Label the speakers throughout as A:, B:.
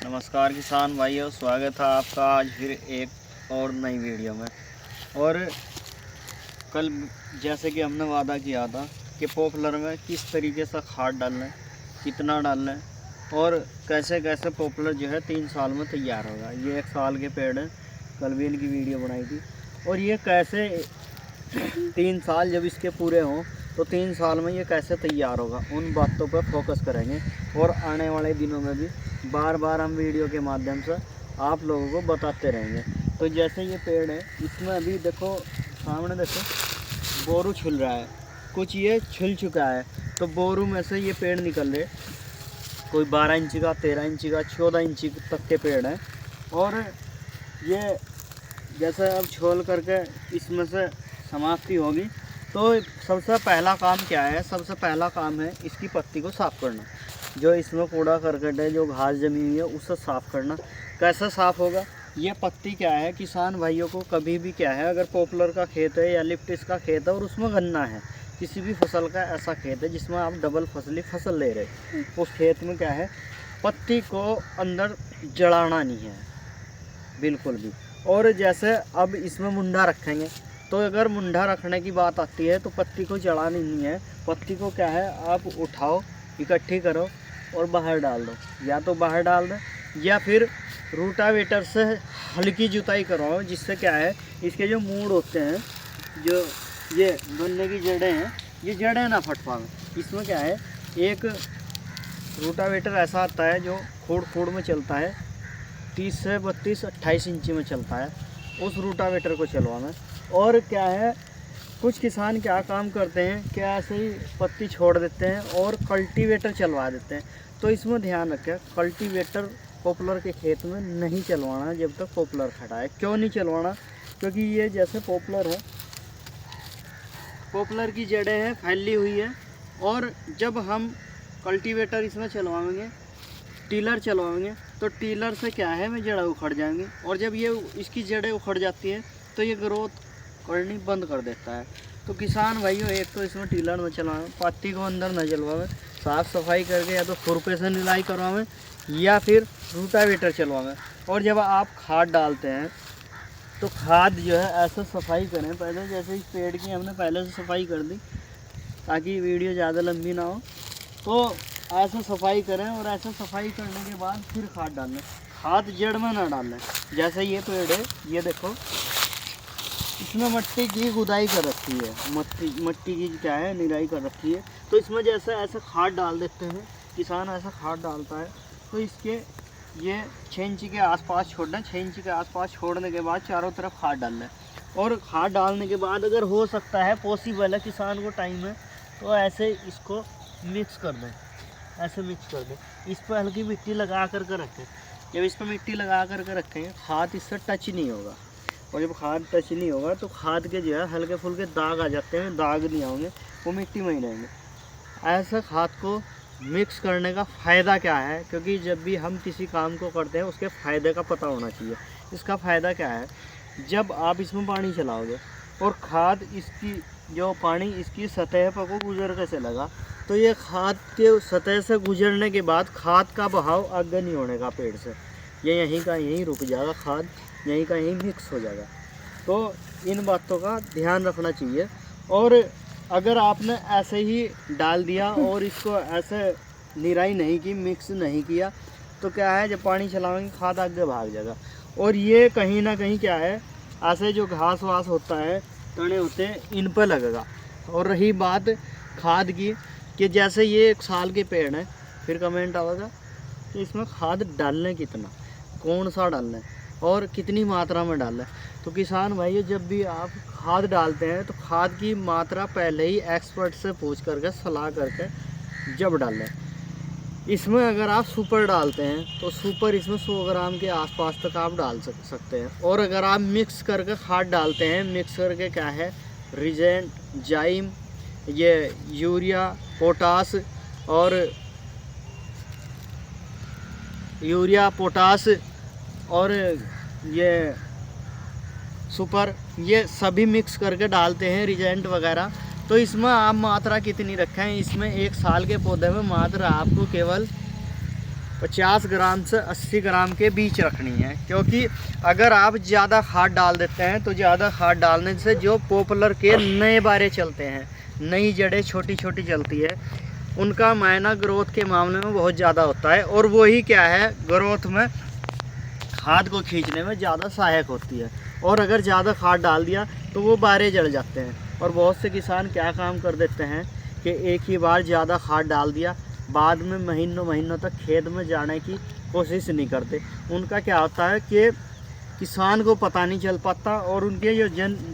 A: नमस्कार किसान भाइयों, स्वागत है आपका आज फिर एक और नई वीडियो में। और कल जैसे कि हमने वादा किया था कि पॉपुलर में किस तरीके से खाद डालना है, कितना डालना है और कैसे कैसे पॉपुलर जो है 3 साल में तैयार होगा। ये 1 साल के पेड़ हैं, कल भी इनकी वीडियो बनाई थी। और ये कैसे 3 साल जब इसके पूरे हों तो 3 साल में ये कैसे तैयार होगा, उन बातों पर फोकस करेंगे। और आने वाले दिनों में भी बार बार हम वीडियो के माध्यम से आप लोगों को बताते रहेंगे। तो जैसे ये पेड़ है, इसमें अभी देखो सामने देखो बोरू छिल रहा है, कुछ ये छिल चुका है। तो बोरू में से ये पेड़ निकल रहे, कोई 12 इंची का, 13 इंची का, 14 इंची तक के पेड़ हैं। और ये जैसे अब छोल करके इसमें से समाप्ति होगी तो सबसे पहला काम क्या है? सबसे पहला काम है इसकी पत्ती को साफ़ करना। जो इसमें कूड़ा करकट है, जो घास जमी हुई है, उसे साफ़ करना। कैसे साफ़ होगा? ये पत्ती क्या है, किसान भाइयों को कभी भी क्या है, अगर पॉपुलर का खेत है या लिप्टिस का खेत है और उसमें गन्ना है, किसी भी फसल का ऐसा खेत है जिसमें आप डबल फसल ले रहे, उस खेत में क्या है, पत्ती को अंदर जड़ाना नहीं है बिल्कुल भी। और जैसे अब इसमें मुंडा रखेंगे तो अगर मुंडा रखने की बात आती है तो पत्ती को जड़ानी नहीं है। पत्ती को क्या है, आप उठाओ, इकट्ठी करो और बाहर डाल दो। या तो बाहर डाल दो या फिर रूटावेटर से हल्की जुताई करवाओ, जिससे क्या है, इसके जो मूड होते हैं, जो ये गन्ने की जड़ें हैं, ये जड़ें ना फट पाएं। इसमें क्या है, एक रूटावेटर ऐसा आता है जो खोड़ में चलता है, 30 से 32 28 इंची में चलता है। उस रूटावेटर को चलवाना। और क्या है, कुछ किसान क्या काम करते हैं कि ऐसे ही पत्ती छोड़ देते हैं और कल्टीवेटर चलवा देते हैं। तो इसमें ध्यान रखें, कल्टीवेटर पॉपुलर के खेत में नहीं चलवाना जब तक पॉपुलर खड़ा है। क्यों नहीं चलवाना? क्योंकि ये जैसे पॉपुलर है, पॉपुलर की जड़ें हैं फैली हुई है। और जब हम कल्टीवेटर इसमें चलवाएंगे, टीलर चलवाएंगे, तो टीलर से क्या है, में जड़ें उखड़ जाएंगी। और जब ये इसकी जड़ें उखड़ जाती है तो ये ग्रोथ करनी बंद कर देता है। तो किसान भाइयों, एक तो इसमें टीलर न चलावें, पत्ती को अंदर न जलवाएं, साफ़ सफाई करके या तो खुरपे से निराई करवाएं या फिर रूटावेटर चलवाएं। और जब आप खाद डालते हैं तो खाद जो है ऐसे सफाई करें पहले, जैसे इस पेड़ की हमने पहले से सफाई कर दी ताकि वीडियो ज़्यादा लंबी ना हो। तो ऐसे सफाई करें और ऐसे सफाई करने के बाद फिर खाद डालें। खाद जड़ में ना डालें। जैसे ये पेड़ है, ये देखो, इसमें मिट्टी की खुदाई कर रखी है, मिट्टी की क्या है, निराई कर रखी है। तो इसमें जैसे ऐसे खाद डाल देते हैं, किसान ऐसा खाद डालता है तो इसके ये 6 इंची के आसपास छोड़ना। 6 इंची के आसपास छोड़ने के बाद चारों तरफ खाद डालना है। और खाद डालने के बाद अगर हो सकता है, पॉसिबल है, किसान को टाइम है, तो ऐसे इसको मिक्स कर दें, ऐसे मिक्स कर दें। इस पर हल्की मिट्टी लगा कर रखें। जब इस पर मिट्टी लगा कर रखेंगे, खाद इससे टच नहीं होगा। और जब खाद टच नहीं होगा तो खाद के जो है हल्के फुल्के दाग आ जाते हैं, दाग नहीं होंगे, वो मिट्टी में ही रहेंगे। ऐसा खाद को मिक्स करने का फ़ायदा क्या है? क्योंकि जब भी हम किसी काम को करते हैं उसके फ़ायदे का पता होना चाहिए। इसका फ़ायदा क्या है, जब आप इसमें पानी चलाओगे और खाद इसकी जो पानी इसकी सतह पर को गुजर के चलेगा, तो ये खाद के सतह से गुजरने के बाद खाद का बहाव आगे नहीं होने का पेड़ से, ये यहीं का यहीं रुक जाएगा, खाद यहीं का यहीं मिक्स हो जाएगा। तो इन बातों का ध्यान रखना चाहिए। और अगर आपने ऐसे ही डाल दिया और इसको ऐसे निराई नहीं की, मिक्स नहीं किया, तो क्या है, जब पानी चलाएंगे खाद आगे भाग जाएगा। और ये कहीं ना कहीं क्या है, ऐसे जो घास वास होता है, तने होते हैं, इन पर लगेगा। और रही बात खाद की, कि जैसे ये 1 साल के पेड़ हैं, फिर कमेंट आएगा कि इसमें खाद डालना कितना, कौन सा डालना है और कितनी मात्रा में डालना है। तो किसान भाइयों, जब भी आप खाद डालते हैं तो खाद की मात्रा पहले ही एक्सपर्ट से पूछ करके, सलाह करके जब डालें। इसमें अगर आप सुपर डालते हैं तो सुपर इसमें 100 ग्राम के आसपास तक आप डाल सकते हैं। और अगर आप मिक्स करके खाद डालते हैं, मिक्स करके क्या है, रिजेंट, जाइम, ये यूरिया, पोटास और और ये सुपर, ये सभी मिक्स करके डालते हैं, रिजेंट वगैरह। तो इसमें आप मात्रा कितनी रखें? इसमें 1 साल के पौधे में मात्रा आपको केवल 50 ग्राम से 80 ग्राम के बीच रखनी है, क्योंकि अगर आप ज़्यादा खाद डाल देते हैं तो ज़्यादा खाद डालने से जो पॉपुलर के नए बारे चलते हैं, नई जड़ें छोटी छोटी चलती है, उनका मायना ग्रोथ के मामले में बहुत ज़्यादा होता है, और वही क्या है ग्रोथ में खाद को खींचने में ज़्यादा सहायक होती है। और अगर ज़्यादा खाद डाल दिया तो वो बारे जड़ जाते हैं। और बहुत से किसान क्या काम कर देते हैं कि एक ही बार ज़्यादा खाद डाल दिया, बाद में महीनों महीनों तक खेत में जाने की कोशिश नहीं करते। उनका क्या होता है कि किसान को पता नहीं चल पाता, और उनके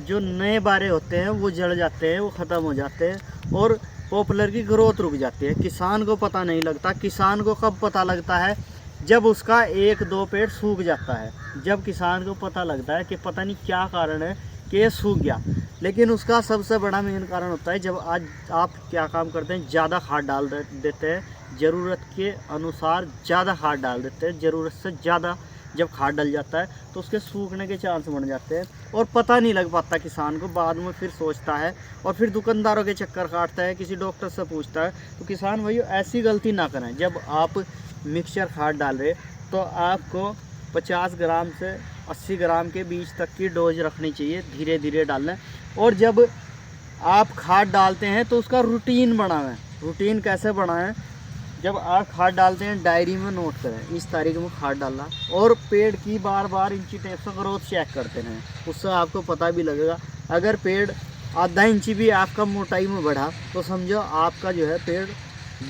A: जो नए बारे होते हैं वो जड़ जाते हैं, वो ख़त्म हो जाते हैं, और पॉपुलर की ग्रोथ रुक जाती है। किसान को पता नहीं लगता। किसान को कब पता लगता है? जब उसका 1-2 पेड़ सूख जाता है, जब किसान को पता लगता है कि पता नहीं क्या कारण है कि ये सूख गया। लेकिन उसका सबसे बड़ा मेन कारण होता है जब आज आप क्या काम करते हैं, ज़्यादा खाद डाल देते हैं, ज़रूरत के अनुसार ज़्यादा खाद डाल देते हैं। ज़रूरत से ज़्यादा जब खाद डल जाता है तो उसके सूखने के चांस बन जाते हैं, और पता नहीं लग पाता किसान को। बाद में फिर सोचता है और फिर दुकानदारों के चक्कर काटता है, किसी डॉक्टर से पूछता है। तो किसान भाइयों ऐसी गलती ना करें। जब आप मिक्सचर खाद डाल रहे तो आपको 50 ग्राम से 80 ग्राम के बीच तक की डोज रखनी चाहिए, धीरे धीरे डालना। और जब आप खाद डालते हैं तो उसका रूटीन बनाएं। रूटीन कैसे बनाएं? जब आप खाद डालते हैं डायरी में नोट करें, इस तारीख में खाद डालना, और पेड़ की बार बार इंची टेप से ग्रोथ चेक करते रहें। उससे आपको पता भी लगेगा। अगर पेड़ आधा इंची भी आपका मोटाई में बढ़ा तो समझो आपका जो है पेड़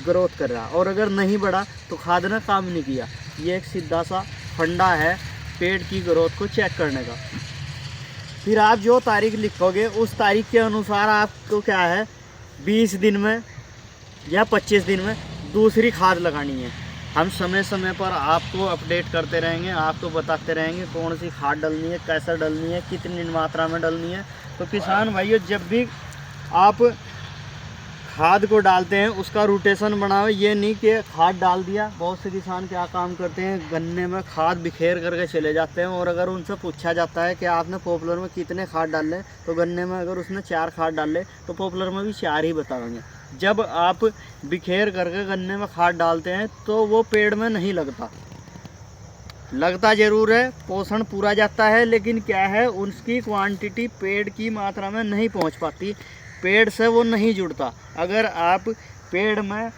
A: ग्रोथ कर रहा, और अगर नहीं बढ़ा तो खाद ने काम नहीं किया। ये एक सीधा सा फंडा है पेड़ की ग्रोथ को चेक करने का। फिर आप जो तारीख लिखोगे उस तारीख के अनुसार आपको क्या है 20 दिन में या 25 दिन में दूसरी खाद लगानी है। हम समय समय पर आपको अपडेट करते रहेंगे, आपको बताते रहेंगे कौन सी खाद डालनी है, कैसे डालनी है, कितनी मात्रा में डालनी है। तो किसान भाइयों जब भी आप खाद को डालते हैं उसका रोटेशन बनाओ। ये नहीं कि खाद डाल दिया। बहुत से किसान क्या काम करते हैं, गन्ने में खाद बिखेर करके चले जाते हैं, और अगर उनसे पूछा जाता है कि आपने पॉपुलर में कितने खाद डाले, तो गन्ने में अगर उसने 4 खाद डाले तो पॉपुलर में भी 4 ही बताएंगे। जब आप बिखेर करके गन्ने में खाद डालते हैं तो वो पेड़ में नहीं लगता ज़रूर है, पोषण पूरा जाता है, लेकिन क्या है उसकी क्वांटिटी पेड़ की मात्रा में नहीं पहुंच पाती, पेड़ से वो नहीं जुड़ता। अगर आप पेड़ में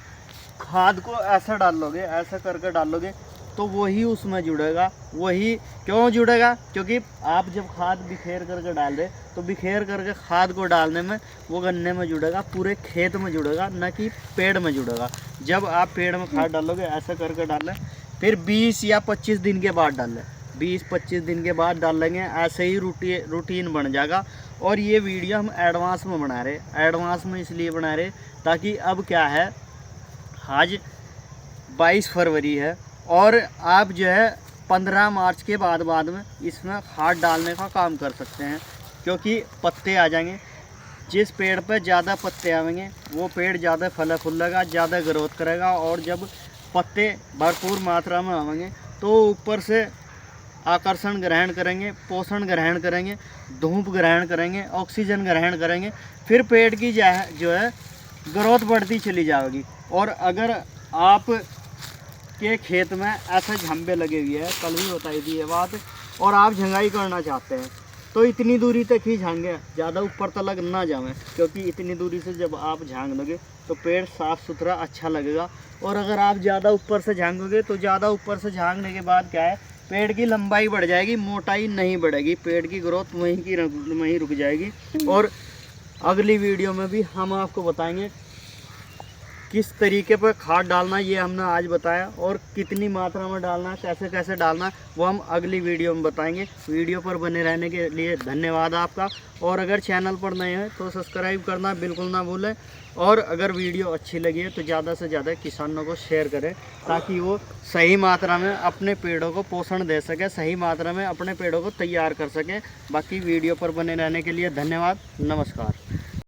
A: खाद को ऐसा डालोगे, ऐसा करके डालोगे, तो वही उसमें जुड़ेगा। वही क्यों जुड़ेगा? क्योंकि आप जब खाद बिखेर करके डाल रहे तो बिखेर करके खाद को डालने में वो गन्ने में जुड़ेगा, पूरे खेत में जुड़ेगा, न कि पेड़ में जुड़ेगा। जब आप पेड़ में खाद डालोगे ऐसा करके डालें, फिर 20 या 25 दिन के बाद डालें, 20-25 दिन के बाद डालेंगे, ऐसे ही रूटीन बन जाएगा। और ये वीडियो हम एडवांस में बना रहे, एडवांस में इसलिए बना रहे ताकि अब क्या है, आज 22 फरवरी है, और आप जो है 15 मार्च के बाद में इसमें खाद डालने का काम कर सकते हैं, क्योंकि पत्ते आ जाएंगे। जिस पेड़ पर ज़्यादा पत्ते आएंगे वो पेड़ ज़्यादा फल फूलेगा, ज़्यादा ग्रोथ करेगा, और जब पत्ते भरपूर मात्रा में आएंगे तो ऊपर से आकर्षण ग्रहण करेंगे, पोषण ग्रहण करेंगे, धूप ग्रहण करेंगे, ऑक्सीजन ग्रहण करेंगे, फिर पेड़ की जो है ग्रोथ बढ़ती चली जाएगी। और अगर आप के खेत में ऐसे झंबे लगे हुए हैं, कल भी बताई थी ये बात, और आप झंगाई करना चाहते हैं तो इतनी दूरी तक ही झांगे, ज़्यादा ऊपर तक ना जाएं, क्योंकि इतनी दूरी से जब आप झांग लोगे तो पेड़ साफ़ सुथरा अच्छा लगेगा। और अगर आप ज़्यादा ऊपर से झांगोगे तो ज़्यादा ऊपर से झांगने के बाद क्या है, पेड़ की लंबाई बढ़ जाएगी, मोटाई नहीं बढ़ेगी, पेड़ की ग्रोथ वहीं रुक जाएगी। और अगली वीडियो में भी हम आपको बताएंगे किस तरीके पर खाद डालना, ये हमने आज बताया, और कितनी मात्रा में डालना, कैसे कैसे डालना, वो हम अगली वीडियो में बताएंगे। वीडियो पर बने रहने के लिए धन्यवाद आपका। और अगर चैनल पर नए हैं तो सब्सक्राइब करना बिल्कुल ना भूलें, और अगर वीडियो अच्छी लगी है तो ज़्यादा से ज़्यादा किसानों को शेयर करें, ताकि वो सही मात्रा में अपने पेड़ों को पोषण दे सकें, सही मात्रा में अपने पेड़ों को तैयार कर सकें। बाकी वीडियो पर बने रहने के लिए धन्यवाद। नमस्कार।